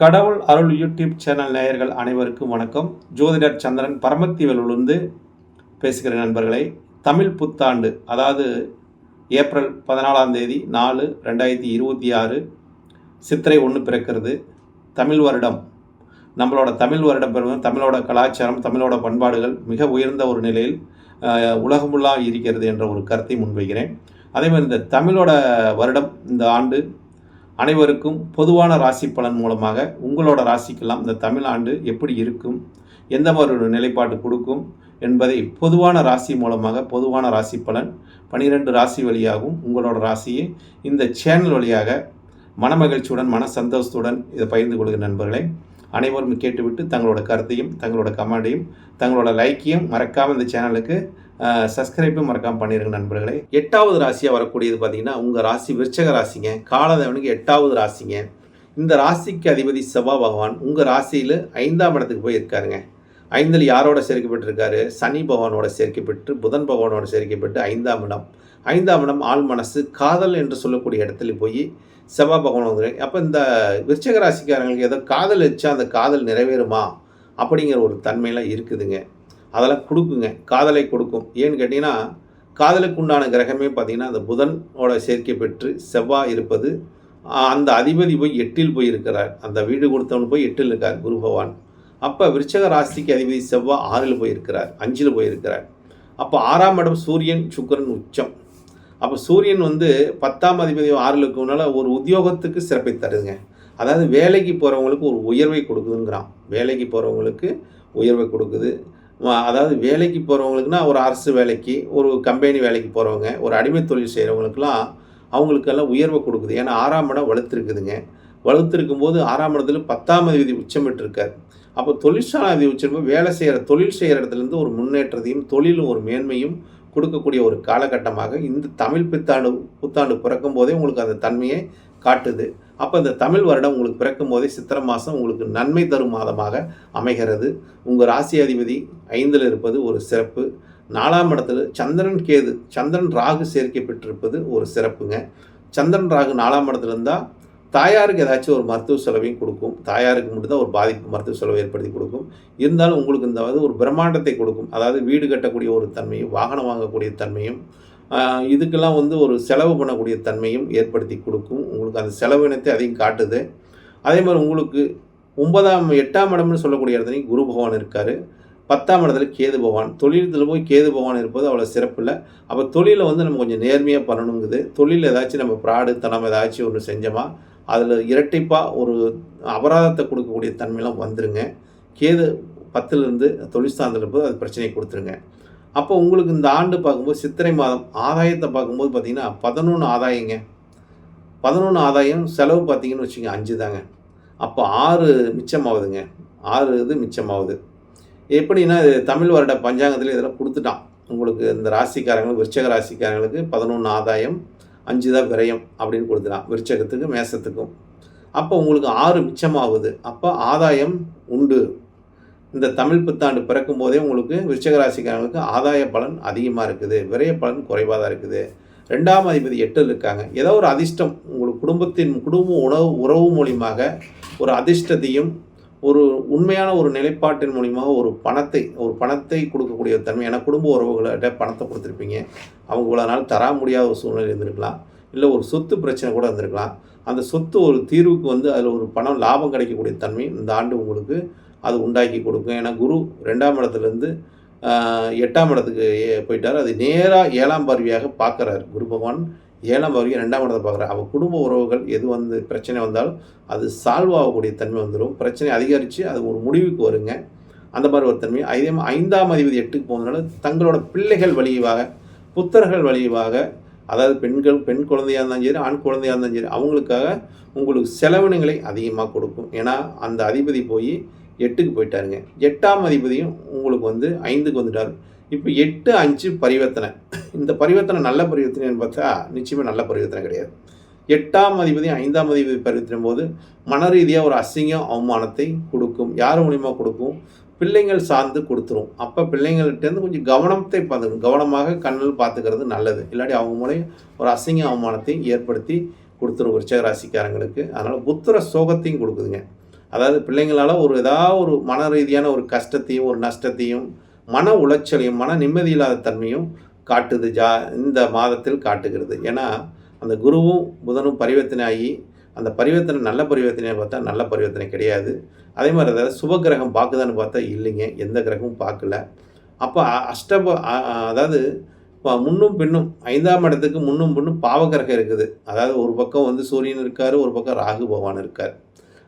கடவுள் அருள் YouTube channel நேயர்கள் அனைவருக்கும் வணக்கம். ஜோதிடர் சந்திரன் பரமத்திவேலிலிருந்து பேசுகிற நண்பர்களை, தமிழ் புத்தாண்டு அதாவது ஏப்ரல் 14ஆம் தேதி 4/2026 சித்திரை 1 பிறக்கிறது. தமிழ் வருடம், நம்மளோட தமிழ் வருடம் பெறுவது தமிழோட கலாச்சாரம், தமிழோட பண்பாடுகள் மிக உயர்ந்த ஒரு நிலையில் உலகமுள்ளா இருக்கிறது என்ற ஒரு கருத்தை முன்வைக்கிறேன். அதே மாதிரி இந்த தமிழோட வருடம் இந்த ஆண்டு அனைவருக்கும் பொதுவான ராசி பலன் மூலமாக உங்களோட ராசிக்கெல்லாம் இந்த தமிழ் ஆண்டு எப்படி இருக்கும், எந்த மாதிரி ஒரு நிலைப்பாடு கொடுக்கும் என்பதை பொதுவான ராசி மூலமாக பொதுவான ராசி பலன் 12 ராசி வழியாகவும் உங்களோட ராசியை இந்த சேனல் வழியாக மனமகிழ்ச்சியுடன் மன சந்தோஷத்துடன் இதை பகிர்ந்து கொள்கிற நண்பர்களை அனைவரும் கேட்டுவிட்டு தங்களோட கருத்தையும் தங்களோட கமெண்டையும் தங்களோட லைக்கையும் மறக்காமல் இந்த சேனலுக்கு சப்ஸ்கிரைப்பும் மறக்காமல் பண்ணிடுங்க நண்பர்களே. 8வது ராசியாக வரக்கூடியது பார்த்தீங்கன்னா உங்கள் ராசி விருச்சக ராசிங்க. காலதேவனுக்கு 8வது ராசிங்க. இந்த ராசிக்கு அதிபதி செவ்வாய் பகவான் உங்கள் ராசியில் 5ஆம் இடத்துக்கு போய் இருக்காருங்க. 5ல் யாரோட சேர்க்கப்பட்டிருக்காரு? சனி பகவானோட சேர்க்கப்பட்டு புதன் பகவானோட சேர்க்கப்பட்டு 5ஆம் இடம். 5ஆம் இடம் ஆள் மனசு காதல் என்று சொல்லக்கூடிய இடத்துல போய் செவ்வாய் பகவான் வந்து அப்போ இந்த விருச்சக ராசிக்காரங்களுக்கு ஏதோ காதல் வச்சா அந்த காதல் நிறைவேறுமா அப்படிங்கிற ஒரு தன்மையெல்லாம் இருக்குதுங்க. அதெல்லாம் கொடுக்குங்க, காதலை கொடுக்கும். ஏன்னு கேட்டிங்கன்னா காதலுக்கு உண்டான கிரகமே பார்த்திங்கன்னா அந்த புதனோட சேர்க்கை பெற்று செவ்வாய் இருப்பது, அந்த அதிபதி போய் 8ல் போய் இருக்கிறார். அந்த வீடு கொடுத்தவனு போய் 8ல் இருக்கார் குரு பகவான். அப்போ விருச்சக ராசிக்கு அதிபதி செவ்வாய் 6ல் போயிருக்கிறார், 5ல் போயிருக்கிறார். அப்போ 6ஆம் இடம் சூரியன் சுக்கிரன் உச்சம். அப்போ சூரியன் 10ஆம் அதிபதி 6ல் இருக்கனால ஒரு உத்தியோகத்துக்கு சிறப்பை தருதுங்க. அதாவது வேலைக்கு போகிறவங்களுக்கு ஒரு உயர்வை கொடுக்குதுங்கிறான். வேலைக்கு போகிறவங்களுக்கு உயர்வை கொடுக்குது. அதாவது வேலைக்கு போகிறவங்களுக்குனா ஒரு அரசு வேலைக்கு, ஒரு கம்பெனி வேலைக்கு போகிறவங்க, ஒரு அடிமை தொழில் செய்கிறவங்களுக்குலாம் அவங்களுக்கெல்லாம் உயர்வை கொடுக்குது. ஏன்னா 6ஆம் இடம் வலுத்திருக்குதுங்க. வலுத்திருக்கும் போது 6ஆம் இடத்துல 10ஆம் அதிபதி உச்சமிட்டிருக்கார். அப்போ தொழிற்சாலை உச்சம் வேலை செய்கிற தொழில் செய்கிற இடத்துலேருந்து ஒரு முன்னேற்றத்தையும் தொழிலும் ஒரு மேன்மையும் கொடுக்கக்கூடிய ஒரு காலகட்டமாக இந்த தமிழ் புத்தாண்டு பிறக்கும் போதே உங்களுக்கு அந்த தன்மையை காட்டுது. அப்போ இந்த தமிழ் வருடம் உங்களுக்கு பிறக்கும் போதே சித்திரை மாதம் உங்களுக்கு நன்மை தரும் மாதமாக அமைகிறது. உங்கள் ராசி அதிபதி 5ல் இருப்பது ஒரு சிறப்பு. 4ஆம் இடத்துல சந்திரன் ராகு சேர்க்கை பெற்றிருப்பது ஒரு சிறப்புங்க. சந்திரன் ராகு 4ஆம் இடத்துல இருந்தால் தாயாருக்கு ஏதாச்சும் ஒரு மருத்துவ செலவையும் கொடுக்கும். தாயாருக்கு மட்டும்தான் ஒரு பாதிப்பு மருத்துவ செலவை ஏற்படுத்தி கொடுக்கும். இருந்தாலும் உங்களுக்கு இந்த ஒரு பிரம்மாண்டத்தை கொடுக்கும். அதாவது வீடு கட்டக்கூடிய ஒரு தன்மையும் வாகனம் வாங்கக்கூடிய தன்மையும் இதுக்கெல்லாம் ஒரு செலவு பண்ணக்கூடிய தன்மையும் ஏற்படுத்தி கொடுக்கும். உங்களுக்கு அந்த செலவினத்தை அதையும் காட்டுது. அதே மாதிரி உங்களுக்கு 8ஆம் இடம்னு சொல்லக்கூடிய இடத்துலையும் குரு பகவான் இருக்கார். 10ஆம் இடத்துல கேது பகவான். தொழிலத்தில் போய் கேது பகவான் இருப்பது அவ்வளோ சிறப்பு இல்லை. அப்போ தொழிலை நம்ம கொஞ்சம் நேர்மையாக பண்ணணுங்குது. தொழில் ஏதாச்சும் நம்ம தனம் ஏதாச்சும் ஒன்று செஞ்சோமா அதில் இரட்டிப்பாக ஒரு அபராதத்தை கொடுக்கக்கூடிய தன்மையெல்லாம் வந்துருங்க. கேது 10லேருந்து தொழிற்சார்ந்தில் இருப்பது அது பிரச்சனையை கொடுத்துருங்க. அப்போ உங்களுக்கு இந்த ஆண்டு பார்க்கும்போது சித்திரை மாதம் ஆதாயத்தை பார்க்கும்போது பார்த்திங்கன்னா 11 ஆதாயங்க. 11 ஆதாயம் செலவு பார்த்திங்கன்னு வச்சுங்க 5 தாங்க. அப்போ 6 மிச்சமாகுதுங்க. 6 இது மிச்சமாகுது. எப்படின்னா தமிழ் வருட பஞ்சாங்கத்தில் இதெல்லாம் கொடுத்துட்டான். உங்களுக்கு இந்த ராசிக்காரங்களுக்கு விருச்சக ராசிக்காரங்களுக்கு 11 ஆதாயம் 5 தான் விரயம் அப்படின்னு கொடுத்துட்டான். விருச்சகத்துக்கு மேசத்துக்கும். அப்போ உங்களுக்கு 6 மிச்சமாகுது. அப்போ ஆதாயம் உண்டு. இந்த தமிழ் புத்தாண்டு பிறக்கும் போதே உங்களுக்கு விருச்சக ராசிக்காரங்களுக்கு ஆதாய பலன் அதிகமாக இருக்குது, விரய பலன் குறைவாக தான் இருக்குது. 2ஆம் அதிபதி 8ல் இருக்காங்க. ஏதோ ஒரு அதிர்ஷ்டம் உங்களுக்கு குடும்ப உறவு மூலியமாக ஒரு அதிர்ஷ்டத்தையும் ஒரு உண்மையான ஒரு நிலைப்பாட்டின் மூலியமாக ஒரு பணத்தை கொடுக்கக்கூடிய தன்மை. ஏன்னா குடும்ப உறவுகள்கிட்ட பணத்தை கொடுத்துருப்பீங்க. அவங்க இவ்வளோ நாள் தர முடியாத ஒரு சூழ்நிலை இருந்திருக்கலாம். இல்லை ஒரு சொத்து பிரச்சனை கூட இருந்திருக்கலாம். அந்த சொத்து ஒரு தீர்வுக்கு அதில் ஒரு பணம் லாபம் கிடைக்கக்கூடிய தன்மை இந்த ஆண்டு உங்களுக்கு அது உண்டாக்கி கொடுக்கும். ஏன்னா குரு 2ஆம் இடத்துலேருந்து 8ஆம் இடத்துக்கு போயிட்டார். அது நேராக 7ஆம் பார்வையாக பார்க்குறாரு. குரு பகவான் 7ஆம் பார்வையாக 2ஆம் இடத்தை பார்க்குறாரு. அவள் குடும்ப உறவுகள் எது பிரச்சனை வந்தாலும் அது சால்வ் ஆகக்கூடிய தன்மை வந்துடும். பிரச்சனை அதிகரித்து அது ஒரு முடிவுக்கு வருங்க. அந்த மாதிரி ஒரு தன்மை. அதே 5ஆம் அதிபதி 8க்கு போனதுனால தங்களோட பிள்ளைகள் வழியாக புத்தர்கள் வழியாக, அதாவது பெண் குழந்தையாக இருந்தாலும் சரி ஆண் குழந்தையாக இருந்தாலும் சரி அவங்களுக்காக உங்களுக்கு செலவினங்களை அதிகமாக கொடுக்கும். ஏன்னா அந்த அதிபதி போய் 8க்கு போயிட்டாருங்க. 8ஆம் அதிபதியும் உங்களுக்கு 5க்கு வந்துட்டார். இப்போ 8, 5 பரிவர்த்தனை. இந்த பரிவர்த்தனை நல்ல பரிவர்த்தனைன்னு பார்த்தா நிச்சயமாக நல்ல பரிவர்த்தனை கிடையாது. 8ஆம் அதிபதி 5ஆம் அதிபதி பரிவர்த்தனை போது மன ரீதியாக ஒரு அசிங்கம் அவமானத்தை கொடுக்கும். யார் மூலியமாக கொடுக்கும்? பிள்ளைங்கள் சார்ந்து கொடுத்துரும். அப்போ பிள்ளைங்கள்ட்டேருந்து கொஞ்சம் கவனமாக கண்ணில் பார்த்துக்கிறது நல்லது. இல்லாட்டி அவங்க மூலம் ஒரு அசிங்க அவமானத்தை ஏற்படுத்தி கொடுத்துரும் விருச்சக ராசிக்காரங்களுக்கு. அதனால் புத்திர சோகத்தையும் கொடுக்குதுங்க. அதாவது பிள்ளைங்களால் ஏதாவது ஒரு மன ரீதியான ஒரு கஷ்டத்தையும் ஒரு நஷ்டத்தையும் மன உளைச்சலையும் மன நிம்மதி இல்லாத தன்மையும் காட்டுது. இந்த மாதத்தில் காட்டுகிறது. ஏன்னா அந்த குருவும் புதனும் பரிவர்த்தனை ஆகி அந்த பரிவர்த்தனை நல்ல பரிவர்த்தனையை பார்த்தா நல்ல பரிவர்த்தனை கிடையாது. அதே மாதிரி அதாவது சுப கிரகம் பார்க்குதான்னு பார்த்தா இல்லைங்க, எந்த கிரகமும் பார்க்கல. அப்போ அதாவது முன்னும் பின்னும் 5ஆம் இடத்துக்கு முன்னும் பின்னும் பாவகிரகம் இருக்குது. அதாவது ஒரு பக்கம் சூரியன் இருக்கார், ஒரு பக்கம் ராகு பகவான் இருக்கார்.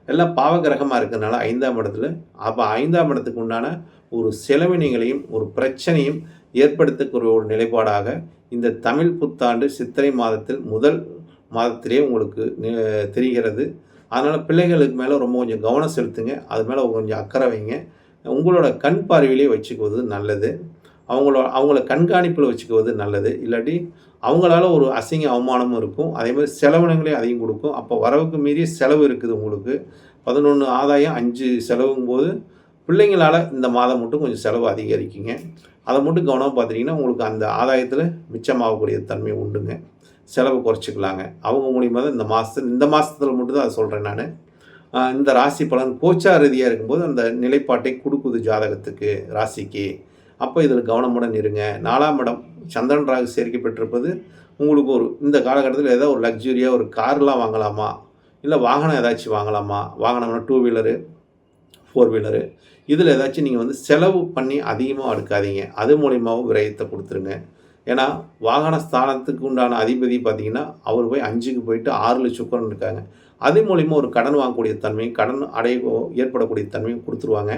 எல்லாம் பாவகிரகமாக இருக்கிறதுனால 5ஆம் இடத்துல. அப்போ 5ஆம் இடத்துக்கு உண்டான ஒரு செலவினங்களையும் ஒரு பிரச்சனையும் ஏற்படுத்தக்கூடிய ஒரு நிலைப்பாடாக இந்த தமிழ் புத்தாண்டு சித்திரை மாதத்தில் முதல் மாதத்திலே உங்களுக்கு தெரிகிறது. அதனால் பிள்ளைகளுக்கு மேலே ரொம்ப கொஞ்சம் கவனம் செலுத்துங்க. அது மேலே கொஞ்சம் அக்கறை வைங்க. உங்களோட கண் பார்வையிலே வச்சுக்குவது நல்லது. அவங்கள கண்காணிப்பில் வச்சுக்குவது நல்லது. இல்லாட்டி அவங்களால ஒரு அசிங்க அவமானமும் இருக்கும். அதேமாதிரி செலவினங்களையும் அதிகம் கொடுக்கும். அப்போ வரவுக்கு மீறிய செலவு இருக்குது உங்களுக்கு. 11 ஆதாயம் 5 செலவுங்கும்போது பிள்ளைங்களால் இந்த மாதம் மட்டும் கொஞ்சம் செலவு அதிகரிக்குங்க. அதை மட்டும் கவனமாக பார்த்துட்டிங்கன்னா உங்களுக்கு அந்த ஆதாயத்தில் மிச்சமாகக்கூடிய தன்மை உண்டுங்க. செலவு குறைச்சிக்கலாங்க. அவங்க மூலிமா தான் இந்த மாதத்தில் மட்டும்தான் அதை சொல்கிறேன் நான். இந்த ராசி பலன் கோச்சார ரீதியாக இருக்கும்போது அந்த நிலைப்பாட்டை கொடுக்குது ஜாதகத்துக்கு, ராசிக்கு. அப்போ இதில் கவனமுடன் இருங்க. 4ஆம் இடம் சந்திரன் ராகு சேர்க்கை பெற்றிருப்பது உங்களுக்கு இந்த காலகட்டத்தில் ஏதாவது ஒரு லக்ஸுரியாக ஒரு கார்லாம் வாங்கலாமா, இல்லை வாகனம் ஏதாச்சும் வாங்கலாமா, வாகனம்னா 2 வீலரு 4 வீலரு இதில் ஏதாச்சும் நீங்கள் செலவு பண்ணி அதிகமாக எடுக்காதீங்க. அது மூலியமாகவும் விரயத்தை கொடுத்துருங்க. ஏன்னா வாகன ஸ்தானத்துக்கு உண்டான அதிபதி பார்த்திங்கன்னா அவர் போய் 5க்கு போயிட்டு 6 சுக்கரன் இருக்காங்க. அது மூலிமா ஒரு கடன் வாங்கக்கூடிய தன்மையும் கடன் ஏற்படக்கூடிய தன்மையும் கொடுத்துருவாங்க.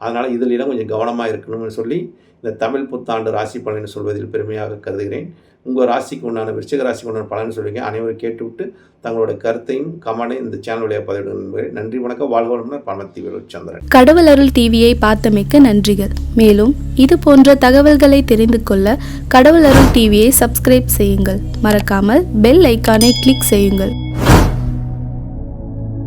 அதனால் இதிலெல்லாம் கொஞ்சம் கவனமாக இருக்கணும்னு சொல்லி இந்த தமிழ் புத்தாண்டு ராசி பலனை சொல்வதில் பெருமையாக கருதுகிறேன். உங்கள் ராசிக்கு உண்டான விருச்சிக ராசிக்கு உண்டான பலன் சொல்லுங்கள். அனைவரும் கேட்டுவிட்டு தங்களோட கருத்தையும் கமெண்டையும் இந்த சேனல் வழியாக பதிவிடுங்க. நன்றி, வணக்கம். வாழ்க வளமுடன். பரமத்தி சந்திரன். கடவுள் அருள் டிவியை பார்த்தமைக்க நன்றிகள். மேலும் இது போன்ற தகவல்களை தெரிந்து கொள்ள கடவுள் அருள் டிவியை சப்ஸ்கிரைப் செய்யுங்கள். மறக்காமல் பெல் ஐக்கானை கிளிக் செய்யுங்கள்.